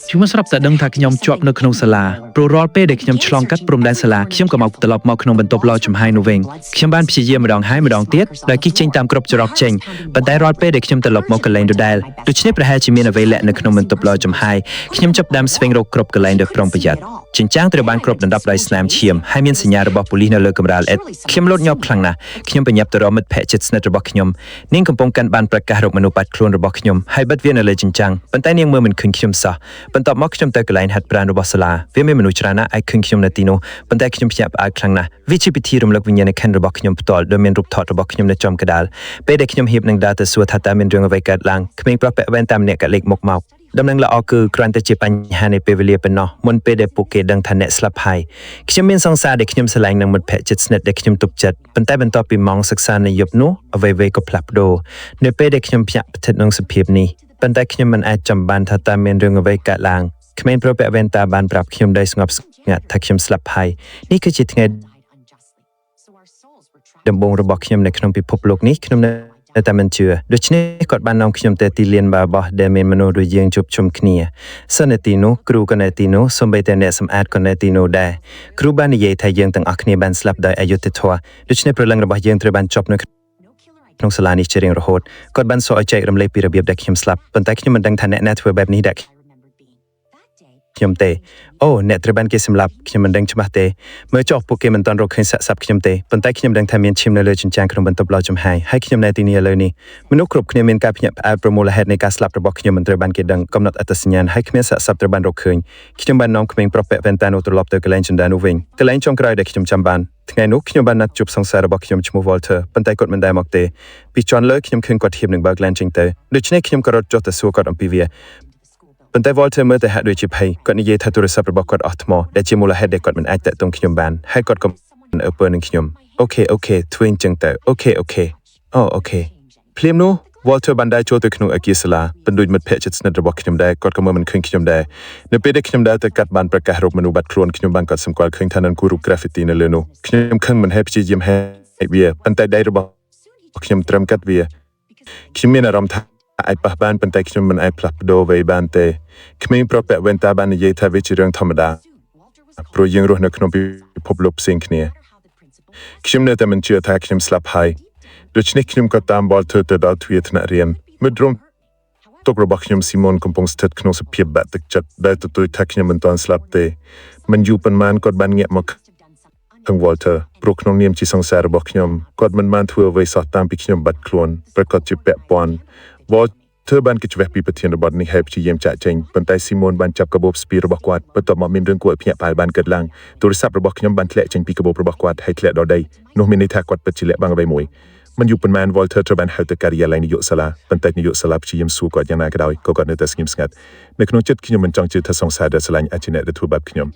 ខ្ញុំស្រាប់តែដឹងថាខ្ញុំជាប់នៅក្នុងសាលាព្រោះរាល់ពេលដែលខ្ញុំឆ្លងកាត់ព្រំដែនសាលាខ្ញុំក៏មកត្រឡប់មកក្នុងបន្ទប់ឡចំហាយនោះវិញខ្ញុំបានព្យាយាមម្ដងហើយម្ដងទៀតដោយគិតចេញតាមគ្រប់ច្រកចេញប៉ុន្តែរាល់ពេលដែលខ្ញុំត្រឡប់មកកន្លែងដដែលដូច្នេះប្រហែលជាមានអ្វីលាក់នៅក្នុងបន្ទប់ឡចំហាយខ្ញុំចាប់ផ្ដើមស្វែងរកគ្រប់កន្លែងដោយប្រុងប្រយ័ត្នចិញ្ចាំងត្រូវបានគ្របដណ្ដប់ដោយស្នាមឈាមហើយមានសញ្ញារបស់ប៉ូលីសនៅលើកម្រាលអ៊ិតខ្ញុំលោតញាប់ខ្លាំងណាស់ខ្ញុំបញ្ញាប់ទៅរកមិត្តភក្តិជិតស្និទ្ធរបស់ខ្ញុំនាងកំពុងកាន់បានប្រកាសរកមនុស្សបាត់ខ្លួនរបស់ខ្ញុំហើយបិទវានៅលើចិញ្ចាំងប៉ុន្តែនាងមើលមិនឃើញខ្ញុំសោះបន្ទាប់មកខ្ញុំទៅកន្លែងហាត់ប្រាណរបស់សាលាវាមានមនុស្សច្រើនណាស់អាចឃើញខ្ញុំនៅទីនោះប៉ុន្តែខ្ញុំភ្ញាក់ផ្អើលខ្លាំងណាស់វាជាពិធីរំលឹកវិញ្ញាណក្ខន្ធរបស់ខ្ញុំផ្ទាល់ដោយមានរូបថតរបស់ខ្ញុំនៅចំកណ្ដាលពេលដែលខ្ញុំហៀបនឹងដើរទៅសួរថាតើមានរឿងអ្វីកើតឡើងក្មេងប្រុសពាក់វ៉ែនតាមអ្នកក៏លេចមុខមកដំណឹងល្អគឺគ្រាន់តែជាបញ្ហានៃពេលវេលាប៉ុណ្ណោះមុនពេលដែលពួកគេដឹងថាអ្នកស្លាប់ហើយខ្ញុំមានសង្សារដែលខ្ញុំស្រឡាញ់នឹងមិត្តភក្តិជិតស្និទ្ធដែលខ្ញុំទុកចិត្តប៉ុន្តែបន្ទាប់ពីម៉ោងសិក្សានៅយប់នោះអ្វីៗក៏ផ្លាស់ប្ដូរនៅពេលដែលខ្ញុំភ្ញាក់ផ្អើលនឹងសភាពនេះប៉ុន្តែខ្ញុំមិនអាចចាំបានថាតើមានរឿងអ្វីកើតឡើងក្មេងប្រុសពាក់វ៉ែនតាបានប្រាប់ខ្ញុំដោយស្ងប់ស្ងាត់ថាខ្ញុំស្លាប់ហើយនេះគឺជាថ្ងៃដំបូងរបស់ខ្ញុំនៅក្នុងពិភពលោកនេះខ្ញុំនៅតែមិនជឿដូច្នេះគាត់បាននាំខ្ញុំទៅទីលានបាបោះដែលមានមនុស្សដូចយើងជួបជុំគ្នាសិននៅទីនោះគ្រូក៏នៅទីនោះសូម្បីតែអ្នកសម្អាតក៏នៅទីនោះដែរគ្រូបាននិយាយថាយើងទាំងអស់គ្នាបានស្លាប់ដោយអយុត្តិធម៌ដូច្នេះព្រលឹងរបស់យើងត្រូវបានចប់នៅក្នុងសាលានេះជារៀងរហូតគាត់បានសួរឲ្យចែករំលែកពីរបៀបដែលខ្ញុំស្លាប់ប៉ុន្តែខ្ញុំមិនដឹងថាអ្នកណាធ្វើបែបនេះដែរខ្ញុំទេអូអ្នកត្រូវបានគេសម្លាប់ខ្ញុំមិនដឹងច្បាស់ទេមើលចុះពួកគេមិនទាន់រកឃើញសាកសពខ្ញុំទេប៉ុន្តែខ្ញុំដឹងថាមានឈាមនៅលើចិញ្ចាំងក្នុងបន្ទប់ឡចំហាយហើយខ្ញុំនៅទីនេះឥឡូវនេះមនុស្សគ្រប់គ្នាមានការភ្ញាក់ផ្អើលប្រមូលហេតុនៃការស្លាប់របស់ខ្ញុំមិនត្រូវបានគេដឹងកំណត់អត្តសញ្ញាណហើយគ្មានសាកសពត្រូវបានរកឃើញខ្ញុំបាននាំក្មេងប្រុសពាក់វ៉ែនតានោះត្រឡប់ទៅកន្លែងចន្ទានោះវិញកន្លែងចុងក្រោយដែលខ្ញុំចាំបានថ្ងៃនោះខ្ញុំបានណាត់ជួបសង្សាររបស់ខ្ញុំឈ្មោះ Walter ប៉ុន្តែគាត់មិនដែលមកទេពីជាន់លើខ្ញុំឃើញគាត់ធៀបនឹងបើកឡានចេញទៅដូច្នេះខ្ញុំក៏រត់ចុះទៅសួរគាត់អំពីវាប៉ុន្តែ Walter មើលទៅហាក់ដូចជាភ័យគាត់និយាយថាទូរស័ព្ទរបស់គាត់អស់ថ្មដែលជាមូលហេតុដែលគាត់មិនអាចតាក់ទងខ្ញុំបានហើយគាត់ក៏មិនអើពើនឹងខ្ញុំអូខេធ្វើអញ្ចឹងទៅអូខេអូខេភ្លាមនោះ Walter បានដើរចូលទៅក្នុងអគារសាលាបណ្ដូចមិត្តភក្តិជិតស្និទ្ធរបស់ខ្ញុំដែរគាត់ក៏មើលមិនឃើញខ្ញុំដែរនៅពេលដែលខ្ញុំដើរទៅកាត់បានប្រកាសរកមនុស្សបាត់ខ្លួនខ្ញុំបានកត់សម្គាល់ឃើញថានឹងគូរូប graffiti នៅលើនោះខ្ញុំខឹងមិនហេតុព្យាយាមហែកវាប៉ុន្តែដៃរបស់ខ្ញុំត្រឹមកាត់វាខ្ញុំមានអារម្មណ៍ថាអាចប៉ះបានប៉ុន្តែខ្ញុំមិនអាចផ្លាស់ប្ដូរអ្វីបានទេក្មេងប្រុសពាក់វ៉ែនតាបាននិយាយថាវាជារឿងធម្មតាព្រោះយើងរស់នៅក្នុងពិភពលោកផ្សេងគ្នាខ្ញុំនៅតែមិនជឿថាខ្ញុំស្លាប់ហើយដូច្នេះខ្ញុំក៏តាម Walter ទៅដល់ទ្វារថ្នាក់រៀនមិត្តរួមទុករបស់ខ្ញុំស៊ីម៉ូនកំពុងស្ថិតក្នុងសភាពបាក់ទឹកចិត្តដែលទទូចថាខ្ញុំមិនទាន់ស្លាប់ទេមិនយូរប៉ុន្មានគាត់បានងាកមកខាង Walter ព្រោះក្នុងនាមជាសង្សាររបស់ខ្ញុំគាត់មិនបានធ្វើអ្វីសោះតាមពីខ្ញុំបាត់ខ្លួនប្រកាសជាពាក់ព័ន្ធ Walter បានគេជ្វះពីប្រធានបទនេះហើយព្យាយាមចាក់ចេញប៉ុន្តែស៊ីម៉ូនបានចាប់កាបូបស្ពីរបស់គាត់បន្ទាប់មកមានរឿងគួរឲ្យភ្ញាក់ផ្អើលបានកើតឡើងទូរស័ព្ទរបស់ខ្ញុំបានធ្លាក់ចេញពីកាបូបរបស់គាត់ហើយធ្លាក់ដល់ដីនោះមានន័យថាគាត់ពិតជាលាក់បាំងអ្វីមួយមិនយូរប៉ុន្មាន Walter ត្រូវបានហៅទៅការិយាល័យនាយកសាលាប៉ុន្តែនាយកសាលាព្យាយាមសួរគាត់យ៉ាងណាក៏ដោយក៏គាត់នៅតែស្ងៀមស្ងាត់នៅក្នុងចិត្តខ្ញុំមិនចង់ជឿថាសង្សារដែលស្រឡាញ់អាចជាអ្នកដែលធ្វើបាបខ្ញុំ